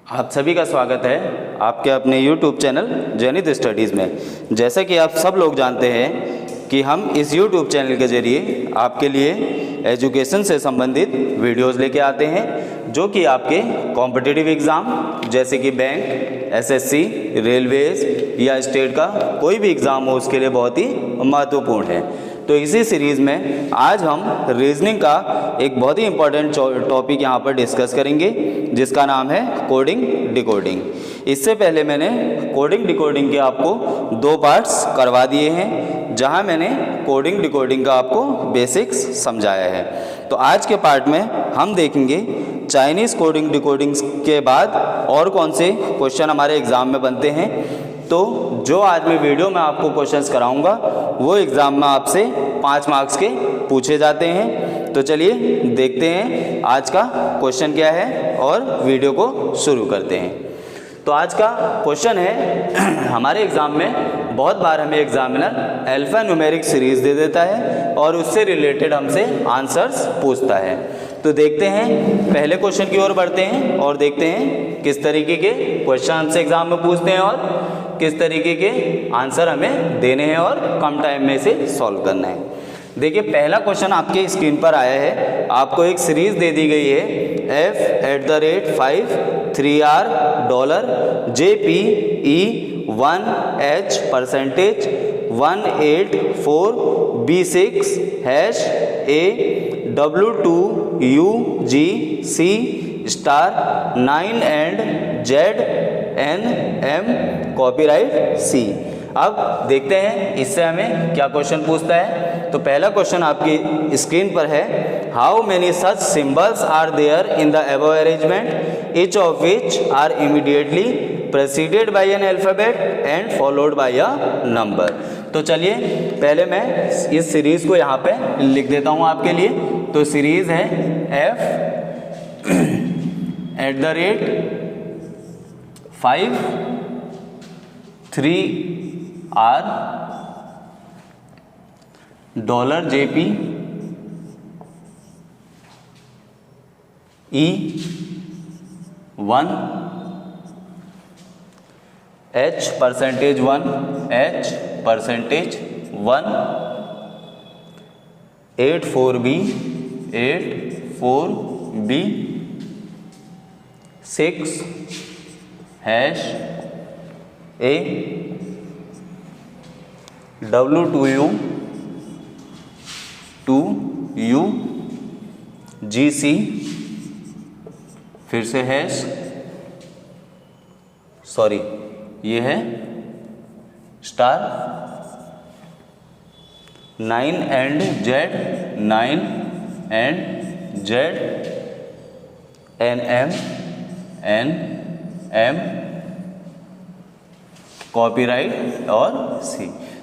आप सभी का स्वागत है आपके अपने YouTube चैनल जैनित स्टडीज़ में। जैसा कि आप सब लोग जानते हैं कि हम इस YouTube चैनल के ज़रिए आपके लिए एजुकेशन से संबंधित वीडियोस लेके आते हैं जो कि आपके कॉम्पिटिटिव एग्ज़ाम जैसे कि बैंक, एसएससी, रेलवेज़ या स्टेट का कोई भी एग्ज़ाम हो उसके लिए बहुत ही महत्वपूर्ण है। तो इसी सीरीज़ में आज हम रीजनिंग का एक बहुत ही इम्पोर्टेंट टॉपिक यहाँ पर डिस्कस करेंगे जिसका नाम है कोडिंग डिकोडिंग। इससे पहले मैंने कोडिंग डिकोडिंग के आपको 2 पार्ट्स करवा दिए हैं जहाँ मैंने कोडिंग डिकोडिंग का आपको बेसिक्स समझाया है। तो आज के पार्ट में हम देखेंगे चाइनीज़ कोडिंग डिकोडिंग के बाद और कौन से क्वेश्चन हमारे एग्ज़ाम में बनते हैं। तो जो आज मैं वीडियो में आपको क्वेश्चंस कराऊंगा वो एग्ज़ाम में आपसे 5 मार्क्स के पूछे जाते हैं। तो चलिए देखते हैं आज का क्वेश्चन क्या है और वीडियो को शुरू करते हैं। तो आज का क्वेश्चन है हमारे एग्ज़ाम में बहुत बार हमें एग्जामिनर अल्फा न्यूमेरिक सीरीज़ दे देता है और उससे रिलेटेड हमसे आंसर्स पूछता है। तो देखते हैं पहले क्वेश्चन की ओर बढ़ते हैं और देखते हैं किस तरीके के क्वेश्चन हमसे एग्ज़ाम में पूछते हैं और किस तरीके के आंसर हमें देने हैं और कम टाइम में इसे सॉल्व करना है। देखिए पहला क्वेश्चन आपके स्क्रीन पर आया है। आपको एक सीरीज़ दे दी गई है f@5 3R $JPE1H % 184B6 #A W2UGC *9 and ZNM copyright C। अब देखते हैं इससे हमें क्या क्वेश्चन पूछता है। तो पहला क्वेश्चन आपकी स्क्रीन पर है, how many such symbols are there in the above arrangement each of which are immediately preceded by an alphabet and followed by a number. तो चलिए पहले मैं इस सीरीज़ को यहाँ पे लिख देता हूँ आपके लिए। तो सीरीज़ है f@5 3R $JPE1H % 1 H % 1 84B 6 #A W2UGC फिर से हैश सॉरी ये है स्टार 9 and ZNM कॉपीराइट और C।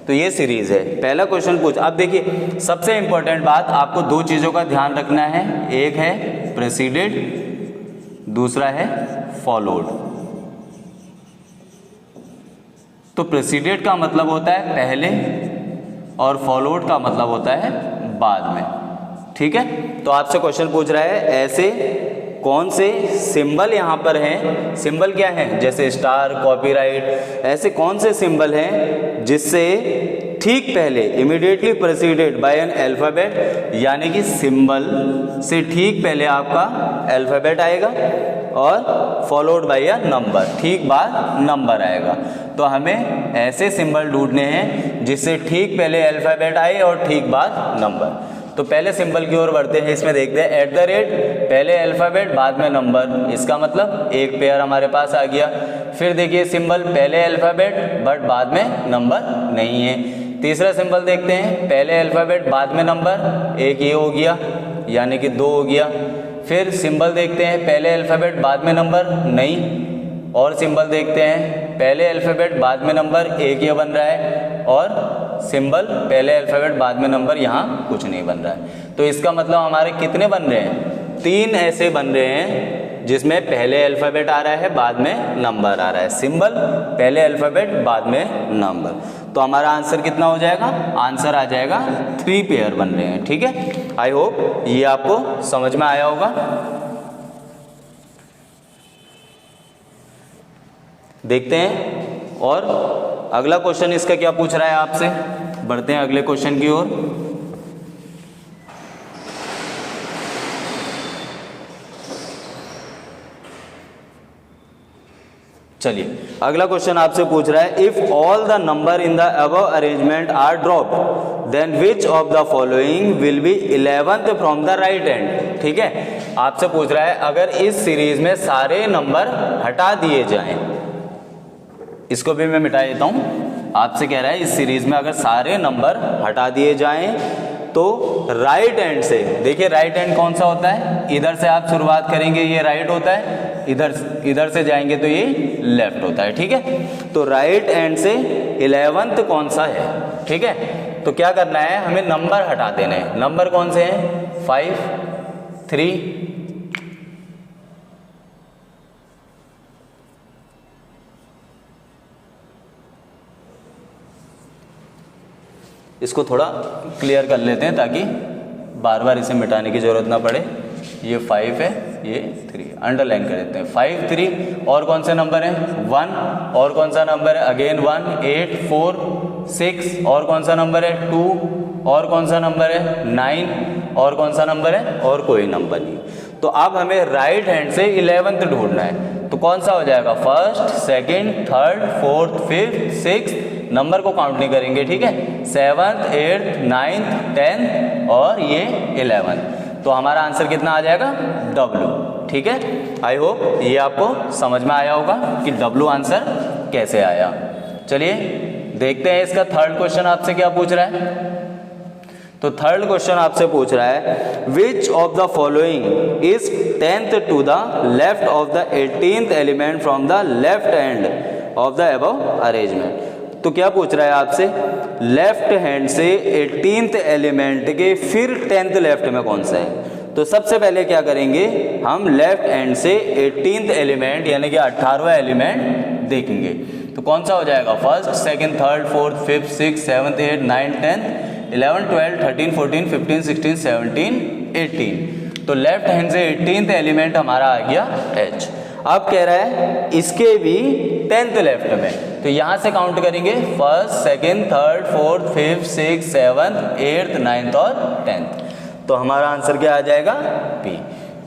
तो ये सीरीज़ है। पहला क्वेश्चन पूछ। अब देखिए सबसे इंपॉर्टेंट बात आपको 2 चीज़ों का ध्यान रखना है, एक है प्रेसिडेड, दूसरा है फॉलोड। तो प्रेसिडेड का मतलब होता है पहले और फॉलोड का मतलब होता है बाद में। ठीक है, तो आपसे क्वेश्चन पूछ रहा है ऐसे कौन से सिंबल यहाँ पर हैं, सिंबल क्या हैं जैसे स्टार, कॉपीराइट, ऐसे कौन से सिंबल हैं जिससे ठीक पहले immediately preceded by an alphabet यानी कि सिंबल से ठीक पहले आपका अल्फाबेट आएगा और फॉलोड बाय अ नंबर, ठीक बाद नंबर आएगा। तो हमें ऐसे सिंबल ढूंढने हैं जिससे ठीक पहले अल्फाबेट आए और ठीक बाद नंबर। तो पहले सिंबल की ओर बढ़ते हैं। इसमें देखते हैं @ पहले अल्फ़ाबेट बाद में नंबर, इसका मतलब एक पेयर हमारे पास आ गया। फिर देखिए सिंबल पहले अल्फ़ाबेट बट बाद में नंबर नहीं है। तीसरा सिंबल देखते हैं पहले अल्फ़ाबेट बाद में नंबर, एक ये हो गया यानी कि 2 हो गया। फिर सिंबल देखते हैं पहले अल्फ़ाबेट बाद में नंबर नहीं, और सिंबल देखते हैं पहले अल्फ़ाबेट बाद में नंबर, एक ये बन रहा है, और सिंबल पहले अल्फ़ाबेट बाद में नंबर, यहाँ कुछ नहीं बन रहा है। तो इसका मतलब हमारे कितने बन रहे हैं, 3 ऐसे बन रहे हैं जिसमें पहले अल्फ़ाबेट आ रहा है बाद में नंबर आ रहा है, सिंबल पहले अल्फ़ाबेट बाद में नंबर। तो हमारा आंसर कितना हो जाएगा, आंसर आ जाएगा 3 पेयर बन रहे हैं। ठीक है, आई होप ये आपको समझ में आया होगा। देखते हैं। और अगला क्वेश्चन इसका क्या पूछ रहा है आपसे, बढ़ते हैं अगले क्वेश्चन की ओर। चलिए अगला क्वेश्चन आपसे पूछ रहा है, if all the number in the above arrangement are dropped then which of the following will be 11th from the right end. ठीक है, आपसे पूछ रहा है अगर इस सीरीज में सारे नंबर हटा दिए जाएं, इसको भी मैं मिटा देता हूं। आपसे कह रहा है इस सीरीज में अगर सारे नंबर हटा दिए जाएं तो राइट एंड से, देखिए राइट एंड कौन सा होता है, इधर से आप शुरुआत करेंगे ये राइट होता है, इधर से जाएंगे तो ये लेफ्ट होता है। ठीक है, तो राइट एंड से 11th कौन सा है। ठीक है, तो क्या करना है, हमें नंबर हटा देने हैं। नंबर कौन से हैं, 5, 3, इसको थोड़ा क्लियर कर लेते हैं ताकि बार बार इसे मिटाने की ज़रूरत ना पड़े। ये 5 है, ये 3, अंडरलाइन कर देते हैं। 5, 3 और कौन से नंबर हैं, 1 और कौन सा नंबर है, अगेन 1, 8, 4, 6 और कौन सा नंबर है, 2 और कौन सा नंबर है, 9 और कौन सा नंबर है, और कोई नंबर नहीं। तो अब हमें राइट हैंड से 11th ढूंढना है, तो कौन सा हो जाएगा, first, second, third, fourth, fifth, sixth, number को काउंट नहीं करेंगे। ठीक है, 7th, 8th, 9th, 10th और ये 11th। तो हमारा आंसर कितना आ जाएगा, W। ठीक है, आई होप ये आपको समझ में आया होगा कि W आंसर कैसे आया। चलिए देखते हैं इसका थर्ड क्वेश्चन आपसे क्या पूछ रहा है। तो थर्ड क्वेश्चन आपसे पूछ रहा है, which of the following is 10th to the left of the 18th element from the left end of the above arrangement. तो क्या पूछ रहा है आपसे, लेफ्ट हैंड से 18th एलिमेंट के फिर 10th लेफ्ट में कौन सा है। तो सबसे पहले क्या करेंगे, हम लेफ्ट हैंड से 18th एलिमेंट यानी कि 18वां एलिमेंट देखेंगे। तो कौन सा हो जाएगा, first, second, third, fourth, fifth, 6, 7, 8, 9, 10, 11, 12, 13, 14, 15, 16, 17, 18। तो लेफ्ट हैंड से 18th एलिमेंट हमारा आ गया H। अब कह रहा है इसके भी 10th लेफ्ट में, तो यहां से काउंट करेंगे, first, second, third, fourth, fifth, 6, 7, 8, 9 और 10th। तो हमारा आंसर क्या आ जाएगा, P।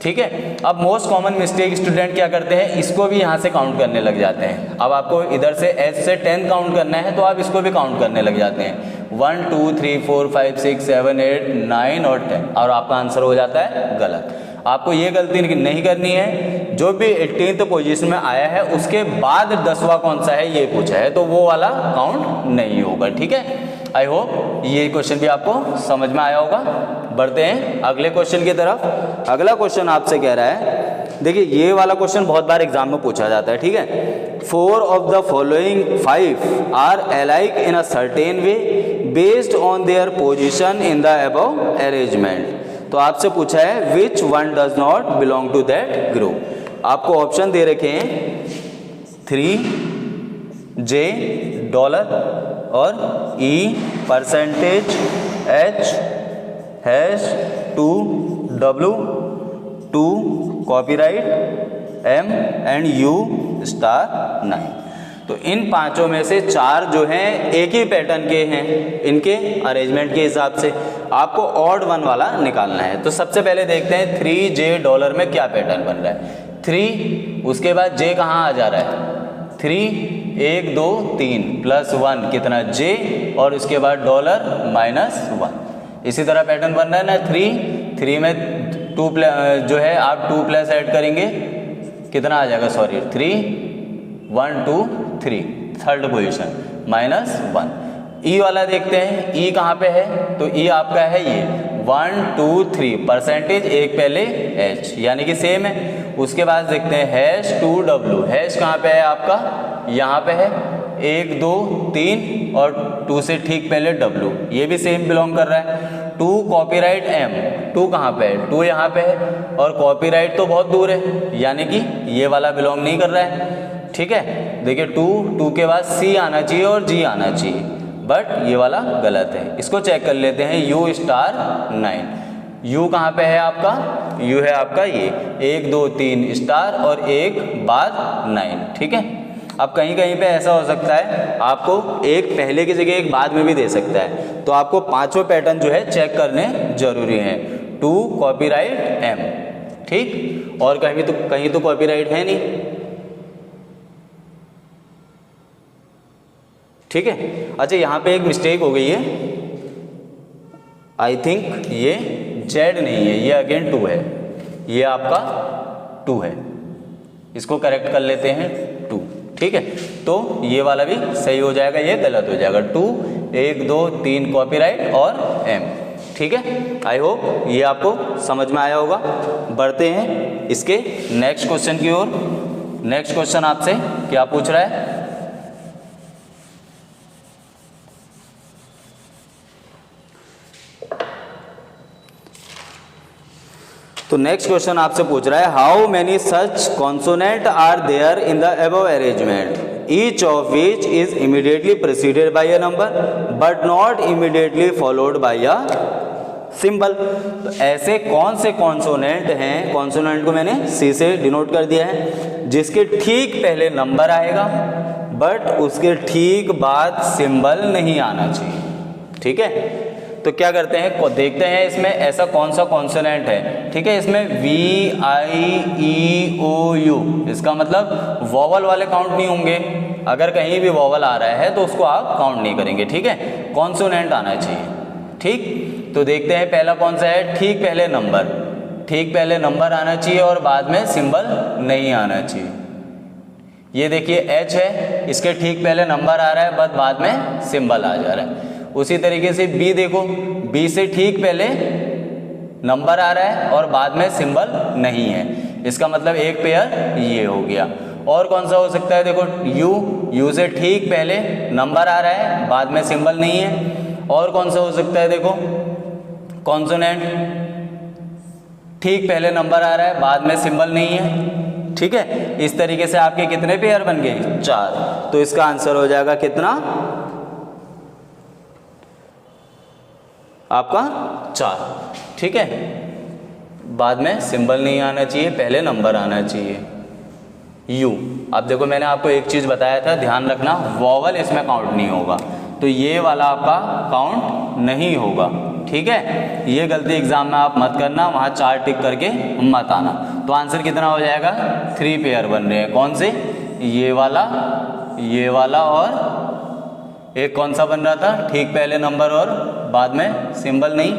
ठीक है, अब मोस्ट कॉमन मिस्टेक स्टूडेंट क्या करते हैं, इसको भी यहाँ से काउंट करने लग जाते हैं। अब आपको इधर से H से 10 काउंट करना है तो आप इसको भी काउंट करने लग जाते हैं, 1, 2, 3, 4, 5, 6, 7, 8, 9 और 10, और आपका आंसर हो जाता है गलत। आपको ये गलती नहीं करनी है, जो भी 18th पोजीशन में आया है उसके बाद 10वां कौन सा है ये पूछा है, तो वो वाला काउंट नहीं होगा। ठीक है, आई होप ये क्वेश्चन भी आपको समझ में आया होगा। बढ़ते हैं अगले क्वेश्चन की तरफ। अगला क्वेश्चन आपसे कह रहा है, देखिए ये वाला क्वेश्चन बहुत बार एग्जाम में पूछा जाता है। ठीक है, 4 of the following 5 are alike in a certain way based on their position in the above arrangement. तो आपसे पूछा है which one does not belong to that group. आपको ऑप्शन दे रखे हैं 3, J, डॉलर, और E, percentage, H, hash, 2, W, 2, copyright, M and U star 9। तो इन पांचों में से 4 जो हैं एक ही पैटर्न के हैं, इनके अरेंजमेंट के हिसाब से आपको ऑड वन वाला निकालना है। तो सबसे पहले देखते हैं 3J डॉलर में क्या पैटर्न बन रहा है। 3, उसके बाद J कहाँ आ जा रहा है, 3, 1, 2, 3 प्लस 1 कितना J, और उसके बाद डॉलर -1। इसी तरह पैटर्न बन रहा है ना, 3 में 2 जो है आप 2 प्लस ऐड करेंगे, कितना आ जाएगा, सॉरी 3, 1, 2, 3, थर्ड पोजीशन -1। E वाला देखते हैं, E कहाँ पे है, तो E आपका है ये 1, 2, 3, परसेंटेज एक पहले H यानी कि सेम है। उसके बाद देखते हैं हैश 2W, हैश कहाँ पे है आपका, यहाँ पे है, 1, 2, 3 और 2 से ठीक पहले W, ये भी सेम बिलोंग कर रहा है। 2 कॉपीराइट M, 2 कहाँ पे है, 2 यहाँ पे है, और कॉपीराइट तो बहुत दूर है यानी कि ये वाला बिलोंग नहीं कर रहा है। ठीक है, देखिए 2 के बाद C आना चाहिए और G आना चाहिए, बट ये वाला गलत है। इसको चेक कर लेते हैं, U स्टार 9, U कहाँ पे है आपका, U है आपका ये 1, 2, 3 स्टार और एक बाद 9। ठीक है, अब कहीं कहीं पे ऐसा हो सकता है आपको एक पहले की जगह एक बाद में भी दे सकता है, तो आपको पांचों पैटर्न जो है चेक करने जरूरी हैं। टू कॉपीराइट एम, ठीक, और कहीं तो कॉपीराइट है नहीं, ठीक है। अच्छा यहाँ पे एक मिस्टेक हो गई है, आई थिंक ये जेड नहीं है, ये अगेन टू है, ये आपका टू है, इसको करेक्ट कर लेते हैं टू, ठीक है। तो ये वाला भी सही हो जाएगा, ये गलत हो जाएगा। टू 1 2 3 कॉपीराइट और एम, ठीक है। आई होप ये आपको समझ में आया होगा। बढ़ते हैं इसके नेक्स्ट क्वेश्चन की ओर। नेक्स्ट क्वेश्चन आपसे क्या पूछ रहा है? तो नेक्स्ट क्वेश्चन आपसे पूछ रहा है, how many such consonant are there in the above arrangement, each of which is immediately preceded by a number but not immediately followed by a symbol. तो ऐसे कौन से कॉन्सोनेंट हैं, कॉन्सोनेंट को मैंने सी से डिनोट कर दिया है, जिसके ठीक पहले नंबर आएगा बट उसके ठीक बाद सिंबल नहीं आना चाहिए, ठीक है। तो क्या करते हैं, देखते हैं इसमें ऐसा कौन सा कॉन्सोनेंट है, ठीक है। इसमें V I E O U, इसका मतलब वॉवल वाले काउंट नहीं होंगे, अगर कहीं भी वॉवल आ रहा है तो उसको आप काउंट नहीं करेंगे, ठीक है। कॉन्सोनेंट आना चाहिए, ठीक। तो देखते हैं पहला कौन सा है, ठीक पहले नंबर, ठीक पहले नंबर आना चाहिए और बाद में सिंबल नहीं आना चाहिए। ये देखिए H है, इसके ठीक पहले नंबर आ रहा है बट बाद में सिंबल आ जा रहा है। उसी तरीके से B देखो, B से ठीक पहले नंबर आ रहा है और बाद में सिंबल नहीं है, इसका मतलब एक पेयर ये हो गया। और कौन सा हो सकता है, देखो U से ठीक पहले नंबर आ रहा है बाद में सिंबल नहीं है। और कौन सा हो सकता है, देखो कॉन्सोनेंट, ठीक पहले नंबर आ रहा है बाद में सिंबल नहीं है, ठीक है। इस तरीके से आपके कितने पेयर बन गए, 4। तो इसका आंसर हो जाएगा कितना, आपका 4, ठीक है। बाद में सिंबल नहीं आना चाहिए, पहले नंबर आना चाहिए। U, अब देखो मैंने आपको एक चीज़ बताया था, ध्यान रखना, वॉवल इसमें काउंट नहीं होगा, तो ये वाला आपका काउंट नहीं होगा, ठीक है। ये गलती एग्जाम में आप मत करना, वहाँ 4 टिक करके मत आना। तो आंसर कितना हो जाएगा, 3 पेयर बन रहे हैं। कौन से, ये वाला और एक कौन सा बन रहा था, ठीक पहले नंबर और बाद में सिंबल नहीं,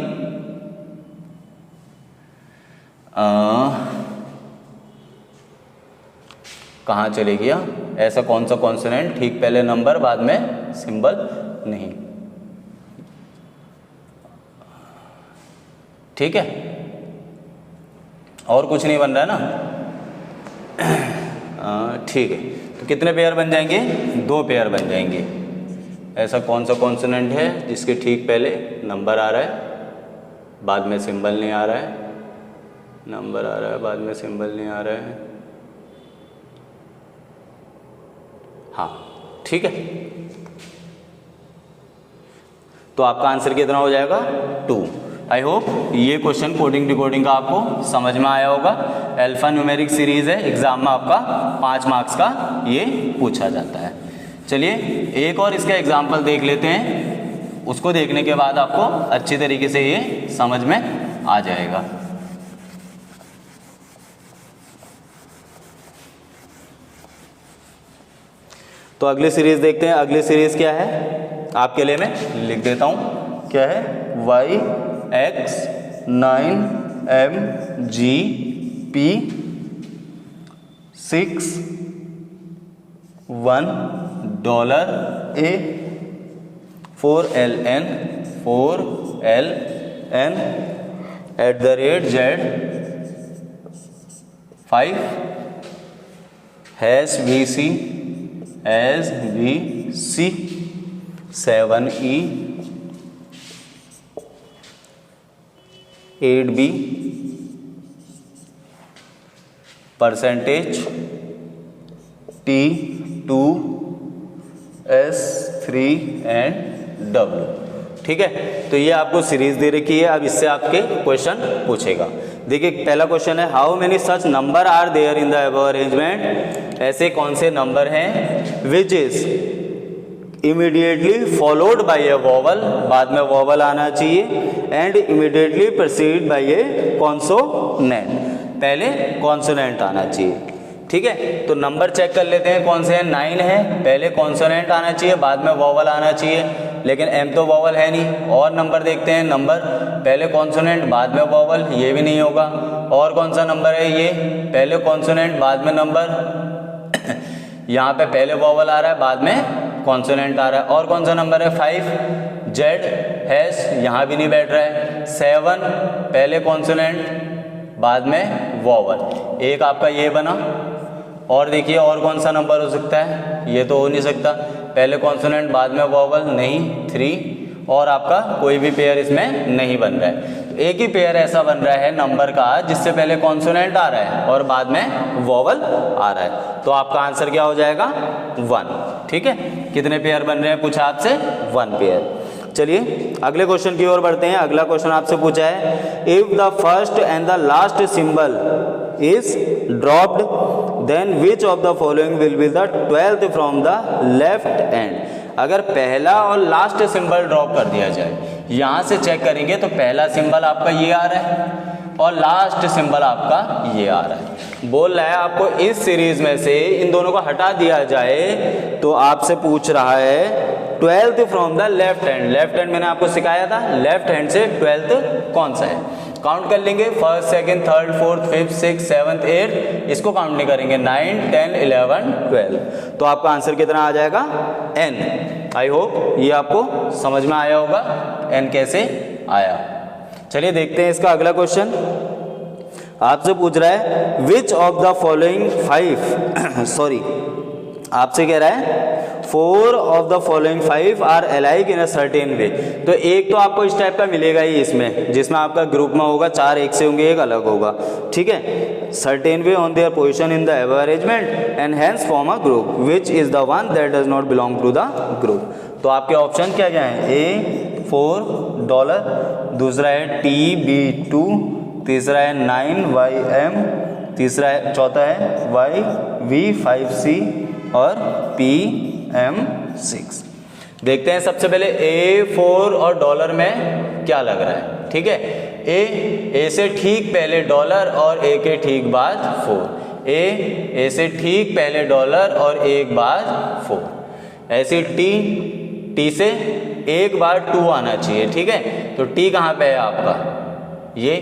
कहाँ चले गया, ऐसा कौन सा कॉन्सोनेंट ठीक पहले नंबर बाद में सिंबल नहीं, ठीक है। और कुछ नहीं बन रहा है ना, ठीक है। तो कितने पेयर बन जाएंगे, 2 पेयर बन जाएंगे। ऐसा कौन सा कॉन्सोनेंट है जिसके ठीक पहले नंबर आ रहा है बाद में सिंबल नहीं आ रहा है, नंबर आ रहा है बाद में सिंबल नहीं आ रहा है, हाँ, ठीक है। तो आपका आंसर कितना हो जाएगा, 2। आई होप ये क्वेश्चन कोडिंग डिकोडिंग का आपको समझ में आया होगा। अल्फा न्यूमेरिक सीरीज है, एग्जाम में आपका 5 मार्क्स का ये पूछा जाता है। चलिए एक और इसका एग्जाम्पल देख लेते हैं, उसको देखने के बाद आपको अच्छी तरीके से ये समझ में आ जाएगा। तो अगली सीरीज देखते हैं। अगली सीरीज क्या है, आपके लिए मैं लिख देता हूँ, क्या है, YX 9MGP 6 $1 A 4LN @Z 5 #VC 7E 8B % T2 S3 and W, ठीक है। तो ये आपको सीरीज दे रखी है, अब इससे आपके क्वेश्चन पूछेगा। देखिए पहला क्वेश्चन है how many such number are there in the above arrangement, ऐसे कौन से नंबर हैं which is immediately followed by a vowel, बाद में वोवल आना चाहिए, and immediately preceded by a consonant, पहले कॉन्सोनेंट आना चाहिए। ठीक है, तो नंबर चेक कर लेते हैं कौन से हैं। 9 है, पहले कॉन्सोनेंट आना चाहिए, बाद में वोवल आना चाहिए, लेकिन m तो वोवल है नहीं। और नंबर देखते हैं, नंबर पहले कॉन्सोनेंट बाद में वोवल, ये भी नहीं होगा। और कौन सा नंबर है ये, पहले कॉन्सोनेंट बाद में नंबर यहाँ पे पहले वोवल आ रहा है, बाद में कॉन्सोनेंट आ रहा है। और कौन सा नंबर है 5, जेड हैश, यहाँ भी नहीं बैठ रहा है। 7 पहले कॉन्सोनेंट बाद में वोवल, एक आपका ये बना। और देखिए और कौन सा नंबर हो सकता है, ये तो हो नहीं सकता, पहले कॉन्सोनेंट बाद में वोवल नहीं, 3। और आपका कोई भी पेयर इसमें नहीं बन रहा है। तो एक ही पेयर ऐसा बन रहा है नंबर का जिससे पहले कॉन्सोनेंट आ रहा है और बाद में वोवल आ रहा है। तो आपका आंसर क्या हो जाएगा 1। ठीक है, कितने पेयर बन रहे हैं पूछा आपसे, 1 पेयर। चलिए अगले क्वेश्चन की ओर बढ़ते हैं। अगला क्वेश्चन आपसे पूछा है if the first and the last symbol is dropped then which of the following will be the 12th from the left end. अगर पहला और लास्ट सिंबल ड्रॉप कर दिया जाए, यहाँ से चेक करेंगे तो पहला सिंबल आपका ये आ रहा है और लास्ट सिंबल आपका ये आ रहा है। बोल रहा है आपको इस सीरीज में से इन दोनों को हटा दिया जाए, तो आपसे पूछ रहा है 12th from the left hand. Left hand मैंने आपको सिखाया था, लेफ्ट हैंड से 12th कौन सा है। काउंट कर लेंगे, 1st, 2nd, 3rd, 4th, 5th, 6th, 7th, 8th, इसको काउंट नहीं करेंगे, 9, 10, 11, 12। तो आपका आंसर कितना आ जाएगा n। आई होप ये आपको समझ में आया होगा n कैसे आया। चलिए देखते हैं इसका अगला क्वेश्चन। आपसे पूछ रहा है which of the following 5 sorry आपसे कह रहा है 4 of the following 5 are alike in a certain way. तो एक तो आपको इस टाइप का मिलेगा ही इसमें, जिसमें आपका ग्रुप में होगा 4 एक से होंगे, एक अलग होगा। ठीक है, certain way on their position in the above arrangement and hence form a group which is the one that does not belong to the group. तो आपके ऑप्शन क्या क्या है, A 4 डॉलर, दूसरा है TB2, तीसरा है 9YM, चौथा है YV5C और PM6। देखते हैं सबसे पहले A4 और डॉलर में क्या लग रहा है। ठीक है, A से ठीक पहले डॉलर और A के ठीक बाद 4, A से ठीक पहले डॉलर और एक बाद 4। ऐसे T से एक बार 2 आना चाहिए। ठीक है, तो T कहाँ पे है आपका, ये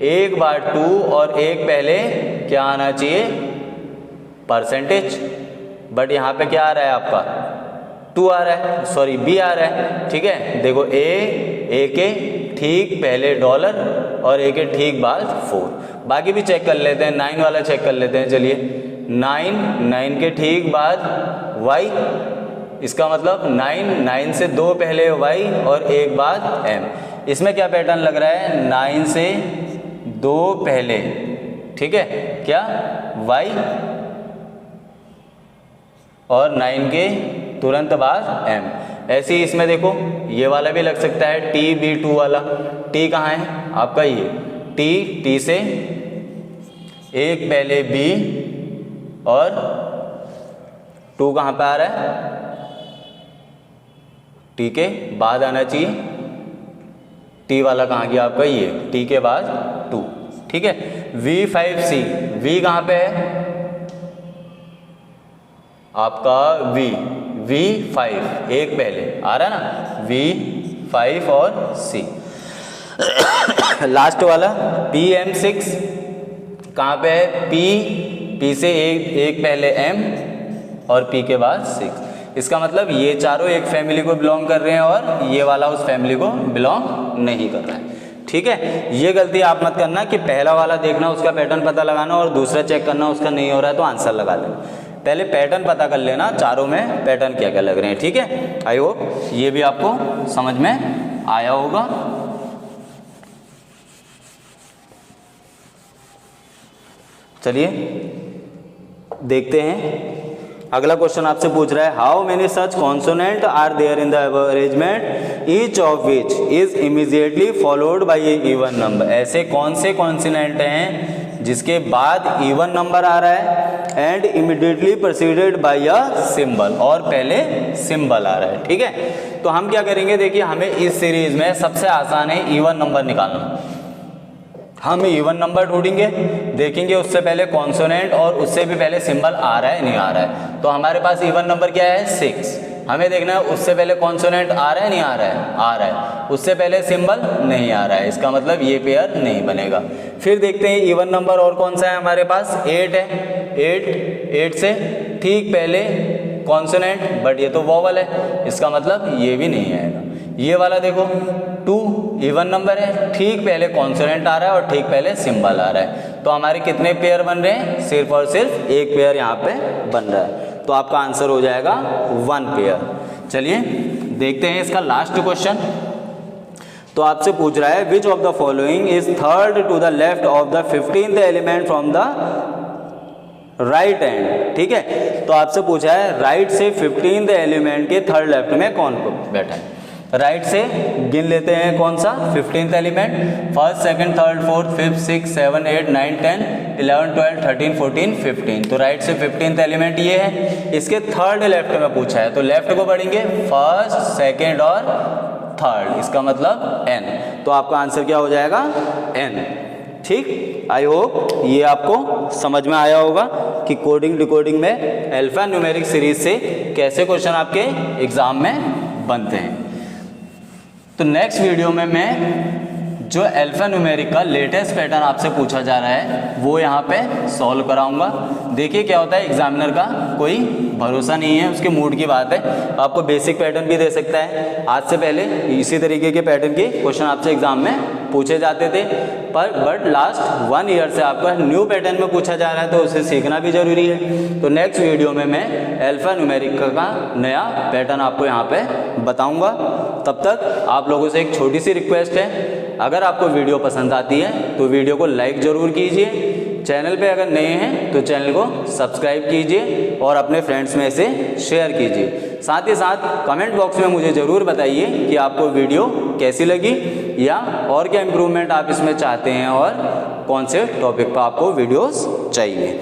एक बार 2 और एक पहले क्या आना चाहिए, परसेंटेज। बट यहाँ पे क्या आ रहा है आपका 2 आ रहा है, सॉरी B आ रहा है। ठीक है, देखो A के ठीक पहले डॉलर और A के ठीक बाद 4। बाकी भी चेक कर लेते हैं, 9 वाला चेक कर लेते हैं। चलिए 9 के ठीक बाद Y, इसका मतलब 9 से 2 पहले Y और एक बाद M। इसमें क्या पैटर्न लग रहा है, 9 से 2 पहले, ठीक है, क्या Y और 9 के तुरंत बाद M। ऐसे ही इसमें देखो ये वाला भी लग सकता है, TB2 वाला। T कहाँ है आपका, ये T से एक पहले B और 2 कहाँ पे आ रहा है, T के बाद आना चाहिए। T वाला कहाँ गया आपका, ये T के बाद 2। ठीक है, V5C, V कहाँ पे है आपका, V5 एक पहले आ रहा है ना, V5 और C। लास्ट वाला PM6 कहाँ पे है, P से एक पहले M और P के बाद 6। इसका मतलब ये चारों एक फैमिली को बिलोंग कर रहे हैं और ये वाला उस फैमिली को बिलोंग नहीं कर रहा है। ठीक है, ये गलती आप मत करना कि पहला वाला देखना उसका पैटर्न पता लगाना और दूसरा चेक करना उसका नहीं हो रहा है तो आंसर लगा देना। पहले पैटर्न पता कर लेना चारों में पैटर्न क्या क्या लग रहे हैं। ठीक है, आई होप ये भी आपको समझ में आया होगा। चलिए देखते हैं अगला क्वेश्चन आपसे पूछ रहा है how many such consonant are there in the arrangement each of which is immediately followed by a even number. ऐसे कौन से कॉन्सोनेंट हैं जिसके बाद इवन नंबर आ रहा है and immediately proceeded by a symbol, और पहले सिंबल आ रहा है। ठीक है, तो हम क्या करेंगे, देखिए हमें इस सीरीज में सबसे आसान है इवन नंबर निकालना। हम इवन नंबर ढूंढेंगे, देखेंगे उससे पहले कॉन्सोनेंट और उससे भी पहले सिंबल आ रहा है नहीं आ रहा है। तो हमारे पास इवन नंबर क्या है 6, हमें देखना है उससे पहले कॉन्सोनेंट आ रहा है नहीं आ रहा है, आ रहा है, उससे पहले सिंबल नहीं आ रहा है, इसका मतलब ये पेयर नहीं बनेगा। फिर देखते हैं इवन नंबर और कौन सा है हमारे पास, 8 है, 8 से ठीक पहले कॉन्सोनेंट, बट ये तो वोवल है, इसका मतलब ये भी नहीं आएगा। ये वाला देखो 2 इवन नंबर है, ठीक पहले कॉन्सोनेंट आ रहा है और ठीक पहले सिंबल आ रहा है। तो हमारे कितने पेयर बन रहे हैं, सिर्फ और सिर्फ एक पेयर यहाँ पे बन रहा है। तो आपका आंसर हो जाएगा 1 पेयर। चलिए देखते हैं इसका लास्ट क्वेश्चन। तो आपसे पूछ रहा है which of the following is third to the left of the 15th element from the right hand. ठीक है, तो आपसे पूछा है राइट से 15th एलिमेंट के थर्ड लेफ्ट में कौन बैठा है। राइट से गिन लेते हैं कौन सा 15th element, first second third fourth fifth 6 7 8 9 10 11 12 13 14 15। तो राइट से 15th एलिमेंट ये है, इसके थर्ड लेफ्ट में पूछा है, तो लेफ्ट को बढ़ेंगे फर्स्ट सेकंड और थर्ड, इसका मतलब n। तो आपका आंसर क्या हो जाएगा n। ठीक, आई होप ये आपको समझ में आया होगा कि कोडिंग डिकोडिंग में अल्फा न्यूमेरिक सीरीज से कैसे क्वेश्चन आपके एग्जाम में बनते हैं। तो नेक्स्ट वीडियो में मैं जो अल्फा न्यूमेरिक का लेटेस्ट पैटर्न आपसे पूछा जा रहा है वो यहाँ पे सॉल्व कराऊंगा। देखिए क्या होता है, एग्जामिनर का कोई भरोसा नहीं है, उसके मूड की बात है, आपको बेसिक पैटर्न भी दे सकता है। आज से पहले इसी तरीके के पैटर्न के क्वेश्चन आपसे एग्जाम में पूछे जाते थे, बट लास्ट 1 ईयर से आपका न्यू पैटर्न में पूछा जा रहा है, तो उसे सीखना भी जरूरी है। तो नेक्स्ट वीडियो में मैं अल्फा न्यूमेरिक का नया पैटर्न आपको यहाँ पे बताऊंगा। तब तक आप लोगों से एक छोटी सी रिक्वेस्ट है, अगर आपको वीडियो पसंद आती है तो वीडियो को लाइक ज़रूर कीजिए, चैनल पे अगर नए हैं तो चैनल को सब्सक्राइब कीजिए और अपने फ्रेंड्स में इसे शेयर कीजिए। साथ ही साथ कमेंट बॉक्स में मुझे ज़रूर बताइए कि आपको वीडियो कैसी लगी या और क्या इम्प्रूवमेंट आप इसमें चाहते हैं और कौन से टॉपिक पर आपको वीडियोस चाहिए।